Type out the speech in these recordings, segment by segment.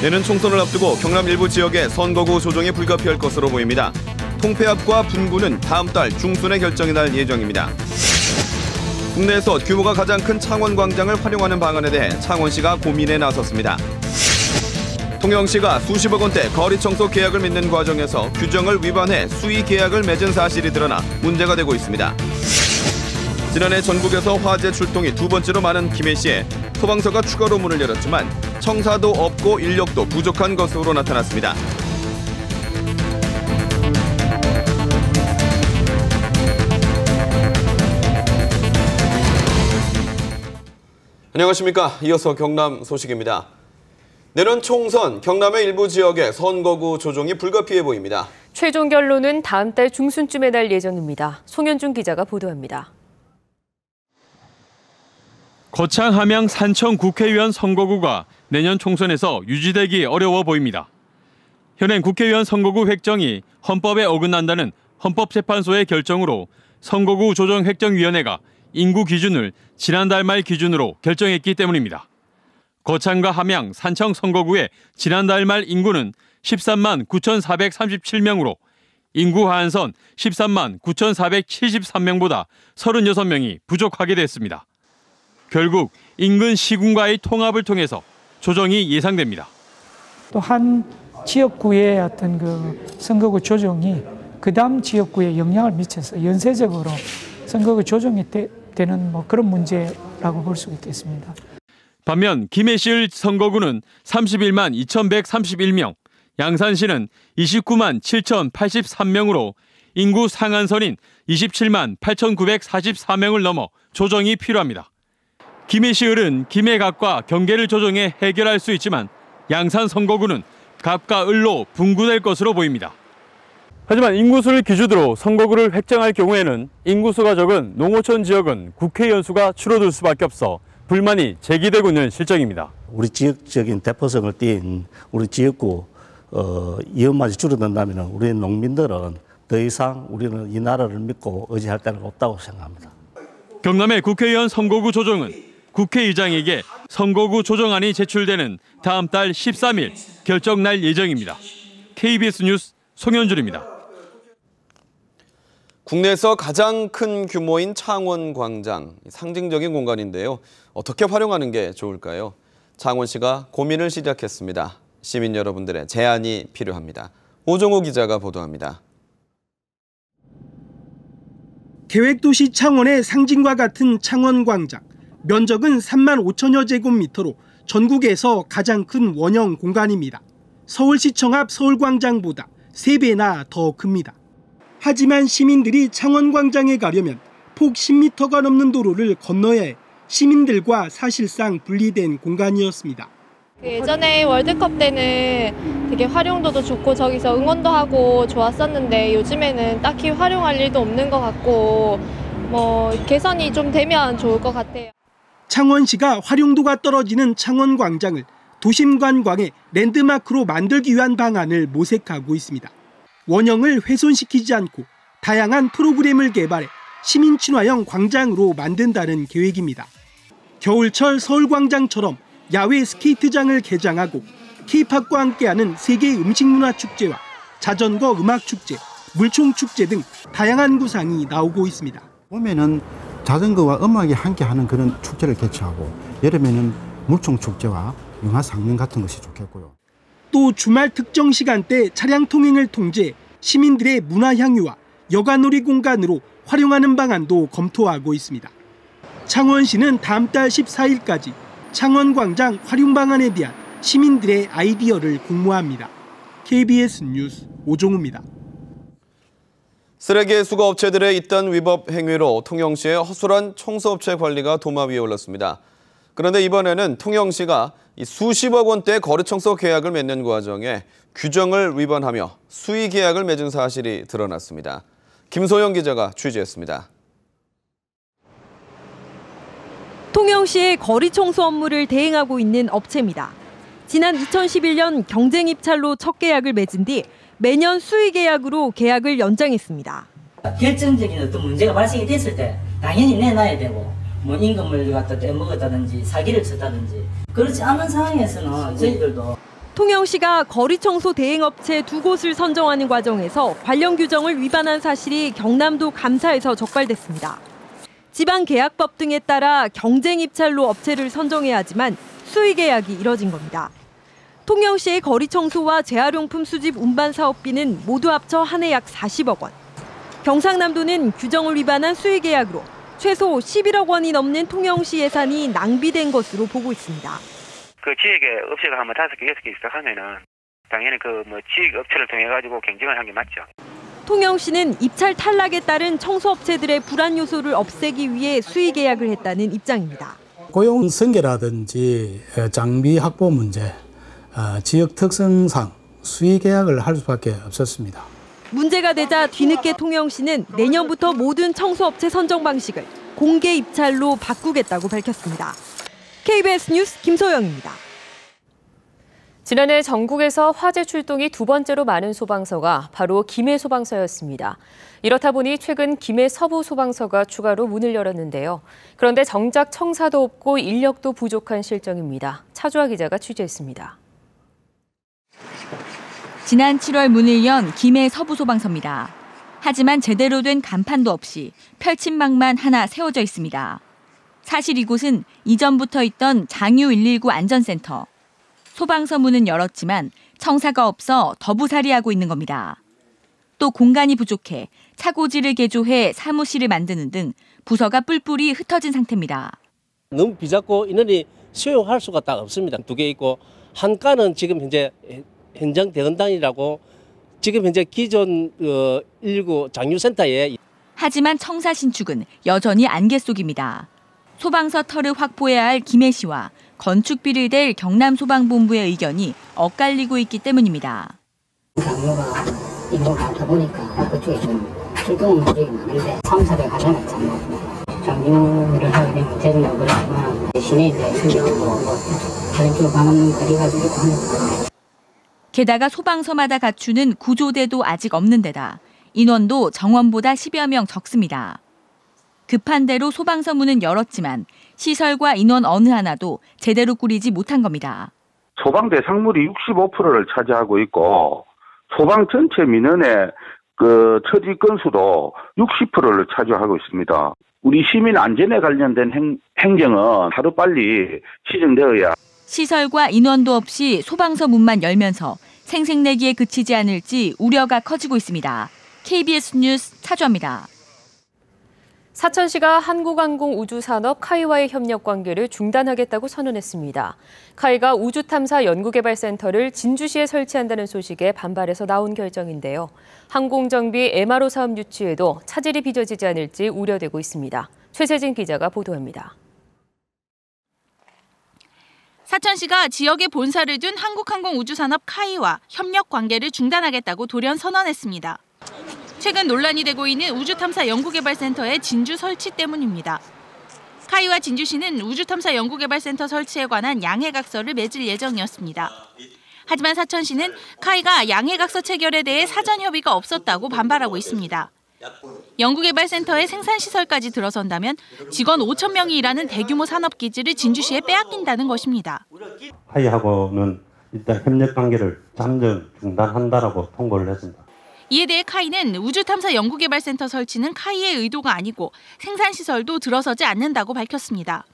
내년 총선을 앞두고 경남 일부 지역에 선거구 조정이 불가피할 것으로 보입니다. 통폐합과 분구는 다음 달 중순에 결정이 날 예정입니다. 국내에서 규모가 가장 큰 창원광장을 활용하는 방안에 대해 창원시가 고민에 나섰습니다. 통영시가 수십억 원대 거리 청소 계약을 맺는 과정에서 규정을 위반해 수의 계약을 맺은 사실이 드러나 문제가 되고 있습니다. 지난해 전국에서 화재 출동이 두 번째로 많은 김해시에 소방서가 추가로 문을 열었지만 청사도 없고 인력도 부족한 것으로 나타났습니다. 안녕하십니까. 이어서 경남 소식입니다. 내년 총선 경남의 일부 지역에 선거구 조정이 불가피해 보입니다. 최종 결론은 다음 달 중순쯤에 날 예정입니다. 송현준 기자가 보도합니다. 거창, 함양, 산청 국회의원 선거구가 내년 총선에서 유지되기 어려워 보입니다. 현행 국회의원 선거구 획정이 헌법에 어긋난다는 헌법재판소의 결정으로 선거구 조정획정위원회가 인구 기준을 지난달 말 기준으로 결정했기 때문입니다. 거창과 함양, 산청 선거구의 지난달 말 인구는 13만 9,437명으로 인구 하한선 13만 9,473명보다 36명이 부족하게 됐습니다. 결국 인근 시군과의 통합을 통해서 조정이 예상됩니다. 또 한 지역구의 어떤 그 선거구 조정이 그다음 지역구에 영향을 미쳐서 연쇄적으로 선거구 조정이 되는 그런 문제라고 볼 수 있겠습니다. 반면 김해시의 선거구는 31만 2,131명, 양산시는 29만 7,083명으로 인구 상한선인 27만 8,944명을 넘어 조정이 필요합니다. 김해시을은 김해갑과 경계를 조정해 해결할 수 있지만 양산 선거구는 갑과 을로 분구될 것으로 보입니다. 하지만 인구수를 기준으로 선거구를 획정할 경우에는 인구수가 적은 농어촌 지역은 국회의원 수가 줄어들 수밖에 없어 불만이 제기되고 있는 실정입니다. 우리 지역적인 대표성을 띈 우리 지역구 이웃마저 줄어든다면 우리 농민들은 더 이상 우리는 이 나라를 믿고 의지할 데는 없다고 생각합니다. 경남의 국회의원 선거구 조정은 국회의장에게 선거구 조정안이 제출되는 다음 달 13일 결정 날 예정입니다. KBS 뉴스 송현준입니다. 국내에서 가장 큰 규모인 창원광장, 상징적인 공간인데요. 어떻게 활용하는 게 좋을까요? 창원시가 고민을 시작했습니다. 시민 여러분들의 제안이 필요합니다. 오정호 기자가 보도합니다. 계획도시 창원의 상징과 같은 창원광장. 면적은 3만 5천여 제곱미터로 전국에서 가장 큰 원형 공간입니다. 서울시청 앞 서울광장보다 3배나 더 큽니다. 하지만 시민들이 창원광장에 가려면 폭 10m가 넘는 도로를 건너야 해 시민들과 사실상 분리된 공간이었습니다. 예전에 월드컵 때는 되게 활용도도 좋고 저기서 응원도 하고 좋았었는데 요즘에는 딱히 활용할 일도 없는 것 같고 개선이 좀 되면 좋을 것 같아요. 창원시가 활용도가 떨어지는 창원광장을 도심 관광의 랜드마크로 만들기 위한 방안을 모색하고 있습니다. 원형을 훼손시키지 않고 다양한 프로그램을 개발해 시민 친화형 광장으로 만든다는 계획입니다. 겨울철 서울광장처럼 야외 스케이트장을 개장하고 K-팝과 함께하는 세계 음식문화축제와 자전거 음악축제, 물총축제 등 다양한 구상이 나오고 있습니다. 봄에는 자전거와 음악이 함께하는 그런 축제를 개최하고 여름에는 물총축제와 영화상영 같은 것이 좋겠고요. 또 주말 특정 시간대 차량 통행을 통제, 시민들의 문화 향유와 여가놀이 공간으로 활용하는 방안도 검토하고 있습니다. 창원시는 다음 달 14일까지 창원광장 활용 방안에 대한 시민들의 아이디어를 공모합니다. KBS 뉴스 오종우입니다. 쓰레기 수거 업체들의 잇단 위법 행위로 통영시의 허술한 청소업체 관리가 도마 위에 올랐습니다. 그런데 이번에는 통영시가 수십억 원대 거리청소 계약을 맺는 과정에 규정을 위반하며 수의 계약을 맺은 사실이 드러났습니다. 김소영 기자가 취재했습니다. 통영시의 거리 청소 업무를 대행하고 있는 업체입니다. 지난 2011년 경쟁 입찰로 첫 계약을 맺은 뒤 매년 수의 계약으로 계약을 연장했습니다. 결정적인 어떤 문제가 발생이 됐을 때 당연히 내놔야 되고 뭐 임금을 갖다 떼먹었다든지 사기를 쳤다든지 그렇지 않은 상황에서는 저희들도 통영시가 거리청소 대행업체 2곳을 선정하는 과정에서 관련 규정을 위반한 사실이 경남도 감사에서 적발됐습니다. 지방계약법 등에 따라 경쟁 입찰로 업체를 선정해야 하지만 수의계약이 이뤄진 겁니다. 통영시의 거리청소와 재활용품 수집 운반 사업비는 모두 합쳐 한 해 약 40억 원. 경상남도는 규정을 위반한 수의계약으로 최소 11억 원이 넘는 통영시 예산이 낭비된 것으로 보고 있습니다. 그 지역에 업체가 한번 5개, 6개 시작하면은 당연히 그 지역 업체를 통해 가지고 경쟁을 한 게 맞죠. 통영시는 입찰 탈락에 따른 청소업체들의 불안 요소를 없애기 위해 수의 계약을 했다는 입장입니다. 고용 승계라든지 장비 확보 문제, 지역 특성상 수의 계약을 할 수밖에 없었습니다. 문제가 되자 뒤늦게 통영시는 내년부터 모든 청소업체 선정 방식을 공개 입찰로 바꾸겠다고 밝혔습니다. KBS 뉴스 김소영입니다. 지난해 전국에서 화재 출동이 2번째로 많은 소방서가 바로 김해 소방서였습니다. 이렇다 보니 최근 김해 서부 소방서가 추가로 문을 열었는데요. 그런데 정작 청사도 없고 인력도 부족한 실정입니다. 차주아 기자가 취재했습니다. 지난 7월 문을 연 김해 서부소방서입니다. 하지만 제대로 된 간판도 없이 펼침막만 하나 세워져 있습니다. 사실 이곳은 이전부터 있던 장유 119 안전센터. 소방서 문은 열었지만 청사가 없어 더부살이하고 있는 겁니다. 또 공간이 부족해 차고지를 개조해 사무실을 만드는 등 부서가 뿔뿔이 흩어진 상태입니다. 너무 비잡고 인원이 수용할 수가 딱 없습니다. 2개 있고 한 가는 지금 현재 현장 대응단이라고 지금 현재 기존 119 장유센터에. 하지만 청사 신축은 여전히 안개 속입니다. 소방서 터를 확보해야 할 김해시와 건축비를 댈 경남소방본부의 의견이 엇갈리고 있기 때문입니다. 장유가 인도 가다 보니까 그쪽에 좀 출동 문제가 많은데 3,400 하잖아요. 장유를 하게 되면 재정도 그렇지만 대신에 이제 승객도 다른 쪽으로 가는 거리가 좀 있고 하니까. 게다가 소방서마다 갖추는 구조대도 아직 없는 데다 인원도 정원보다 10여 명 적습니다. 급한 대로 소방서 문은 열었지만 시설과 인원 어느 하나도 제대로 꾸리지 못한 겁니다. 소방 대상물이 65%를 차지하고 있고 소방 전체 민원의 처리 건수도 60%를 차지하고 있습니다. 우리 시민 안전에 관련된 행정은 하루빨리 시정되어야. 시설과 인원도 없이 소방서 문만 열면서 생색내기에 그치지 않을지 우려가 커지고 있습니다. KBS 뉴스 차주아입니다. 사천시가 한국항공우주산업 카이와의 협력 관계를 중단하겠다고 선언했습니다. 카이가 우주탐사 연구개발센터를 진주시에 설치한다는 소식에 반발해서 나온 결정인데요. 항공정비 MRO 사업 유치에도 차질이 빚어지지 않을지 우려되고 있습니다. 최세진 기자가 보도합니다. 사천시가 지역에 본사를 둔 한국항공우주산업 카이와 협력 관계를 중단하겠다고 돌연 선언했습니다. 최근 논란이 되고 있는 우주탐사 연구개발센터의 진주 설치 때문입니다. 카이와 진주시는 우주탐사 연구개발센터 설치에 관한 양해각서를 맺을 예정이었습니다. 하지만 사천시는 카이가 양해각서 체결에 대해 사전 협의가 없었다고 반발하고 있습니다. 연구개발센터의 생산시설까지 들어선다면 직원 5,000명이 일하는 대규모 산업기지를 진주시에 빼앗긴다는 것입니다. 카이하고는 일단 협력관계를 잠정 중단한다라고 통보를 했습니다. 이에 대해 카이는 우주탐사 연구개발센터 설치는 카이의 의도가 아니고 생산시설도 들어서지 않는다고 밝혔습니다.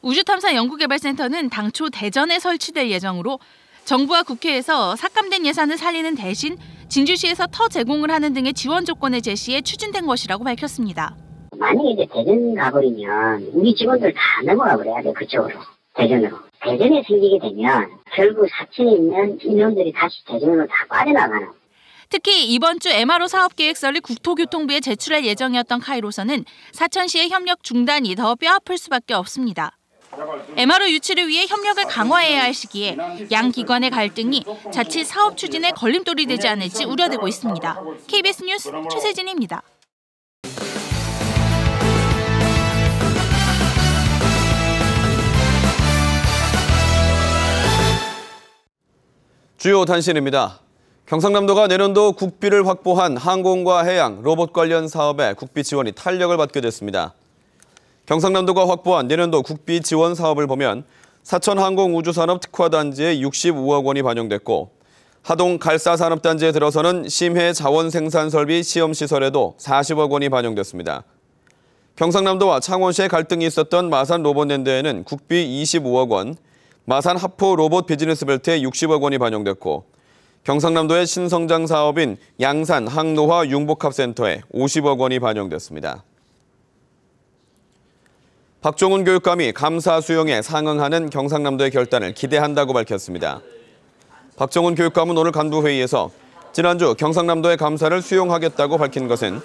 우주탐사 연구개발센터는 당초 대전에 설치될 예정으로 정부와 국회에서 삭감된 예산을 살리는 대신 진주시에서 터 제공을 하는 등의 지원 조건을 제시해 추진된 것이라고 밝혔습니다. 만약에 이제 대전 가버리면 우리 직원들 다 넘어가 버려야 돼, 그쪽으로. 대전으로. 대전에 생기게 되면 결국 사천에 있는 인원들이 다시 대전으로 다 빠져나가는. 특히 이번 주 MRO 사업 계획서를 국토교통부에 제출할 예정이었던 카이로서는 사천시의 협력 중단이 더 뼈아플 수밖에 없습니다. MRO 유치를 위해 협력을 강화해야 할 시기에 양 기관의 갈등이 자칫 사업 추진에 걸림돌이 되지 않을지 우려되고 있습니다. KBS 뉴스 최세진입니다. 주요 단신입니다. 경상남도가 내년도 국비를 확보한 항공과 해양, 로봇 관련 사업에 국비 지원이 탄력을 받게 됐습니다. 경상남도가 확보한 내년도 국비 지원 사업을 보면 사천항공우주산업 특화단지에 65억 원이 반영됐고 하동 갈사산업단지에 들어서는 심해 자원생산설비 시험시설에도 40억 원이 반영됐습니다. 경상남도와 창원시의 갈등이 있었던 마산 로봇랜드에는 국비 25억 원, 마산 하포 로봇 비즈니스벨트에 60억 원이 반영됐고 경상남도의 신성장 사업인 양산 항노화 융복합센터에 50억 원이 반영됐습니다. 박종훈 교육감이 감사 수용에 상응하는 경상남도의 결단을 기대한다고 밝혔습니다. 박종훈 교육감은 오늘 간부회의에서 지난주 경상남도의 감사를 수용하겠다고 밝힌 것은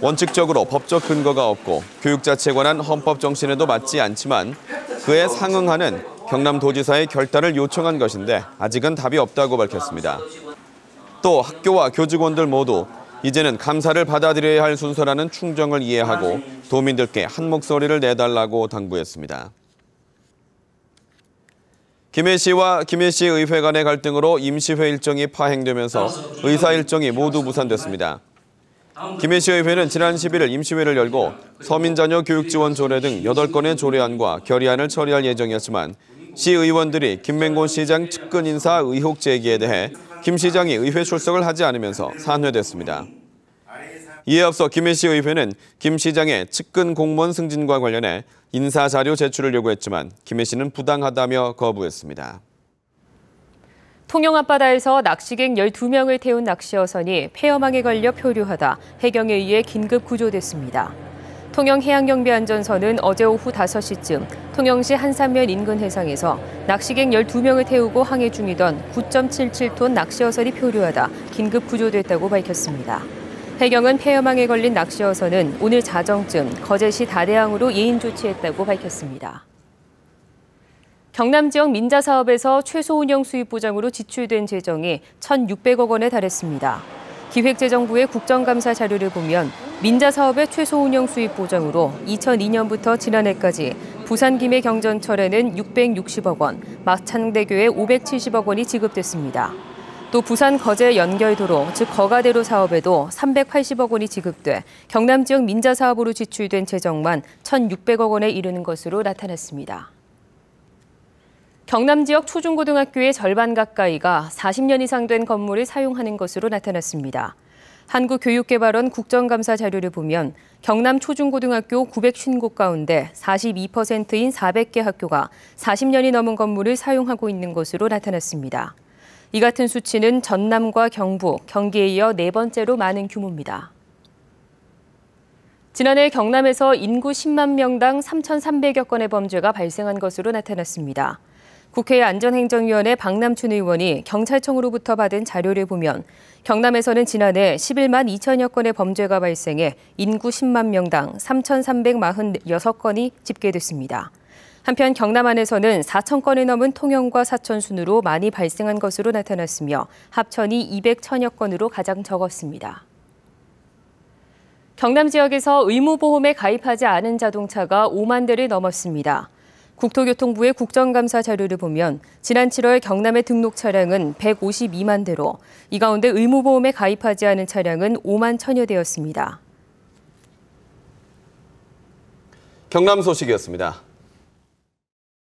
원칙적으로 법적 근거가 없고 교육 자체에 관한 헌법 정신에도 맞지 않지만 그에 상응하는 경남도지사의 결단을 요청한 것인데 아직은 답이 없다고 밝혔습니다. 또 학교와 교직원들 모두 이제는 감사를 받아들여야 할 순서라는 충정을 이해하고 도민들께 한 목소리를 내달라고 당부했습니다. 김해시와 김해시 의회 간의 갈등으로 임시회 일정이 파행되면서 의사 일정이 모두 무산됐습니다. 김해시 의회는 지난 11일 임시회를 열고 서민자녀 교육지원 조례 등 8건의 조례안과 결의안을 처리할 예정이었지만 시의원들이 김맹곤 시장 측근 인사 의혹 제기에 대해 김 시장이 의회 출석을 하지 않으면서 산회됐습니다. 이에 앞서 김해시 의회는 김 시장의 측근 공무원 승진과 관련해 인사 자료 제출을 요구했지만 김해시는 부당하다며 거부했습니다. 통영 앞바다에서 낚시객 12명을 태운 낚시어선이 폐염항에 걸려 표류하다 해경에 의해 긴급 구조됐습니다. 통영해양경비안전선은 어제 오후 5시쯤 통영시 한산면 인근 해상에서 낚시객 12명을 태우고 항해 중이던 9.77톤 낚시어선이 표류하다 긴급 구조됐다고 밝혔습니다. 해경은 폐염항에 걸린 낚시어선은 오늘 자정쯤 거제시 다대항으로 예인 조치했다고 밝혔습니다. 경남 지역 민자 사업에서 최소 운영 수입 보장으로 지출된 재정이 1,600억 원에 달했습니다. 기획재정부의 국정감사 자료를 보면 민자 사업의 최소 운영 수입 보장으로 2002년부터 지난해까지 부산 김해 경전철에는 660억 원, 마창대교에 570억 원이 지급됐습니다. 또 부산 거제 연결도로, 즉 거가대로 사업에도 380억 원이 지급돼 경남 지역 민자 사업으로 지출된 재정만 1,600억 원에 이르는 것으로 나타났습니다. 경남 지역 초중고등학교의 절반 가까이가 40년 이상 된 건물을 사용하는 것으로 나타났습니다. 한국교육개발원 국정감사 자료를 보면 경남 초중고등학교 950곳 가운데 42%인 400개 학교가 40년이 넘은 건물을 사용하고 있는 것으로 나타났습니다. 이 같은 수치는 전남과 경북, 경기에 이어 4번째로 많은 규모입니다. 지난해 경남에서 인구 10만 명당 3,300여 건의 범죄가 발생한 것으로 나타났습니다. 국회 안전행정위원회 박남춘 의원이 경찰청으로부터 받은 자료를 보면 경남에서는 지난해 11만 2천여 건의 범죄가 발생해 인구 10만 명당 3,346건이 집계됐습니다. 한편 경남 안에서는 4천 건이 넘은 통영과 사천 순으로 많이 발생한 것으로 나타났으며 합천이 200천여 건으로 가장 적었습니다. 경남 지역에서 의무보험에 가입하지 않은 자동차가 5만 대를 넘었습니다. 국토교통부의 국정감사 자료를 보면 지난 7월 경남의 등록 차량은 152만 대로 이 가운데 의무보험에 가입하지 않은 차량은 5만 1천여 대였습니다. 경남 소식이었습니다.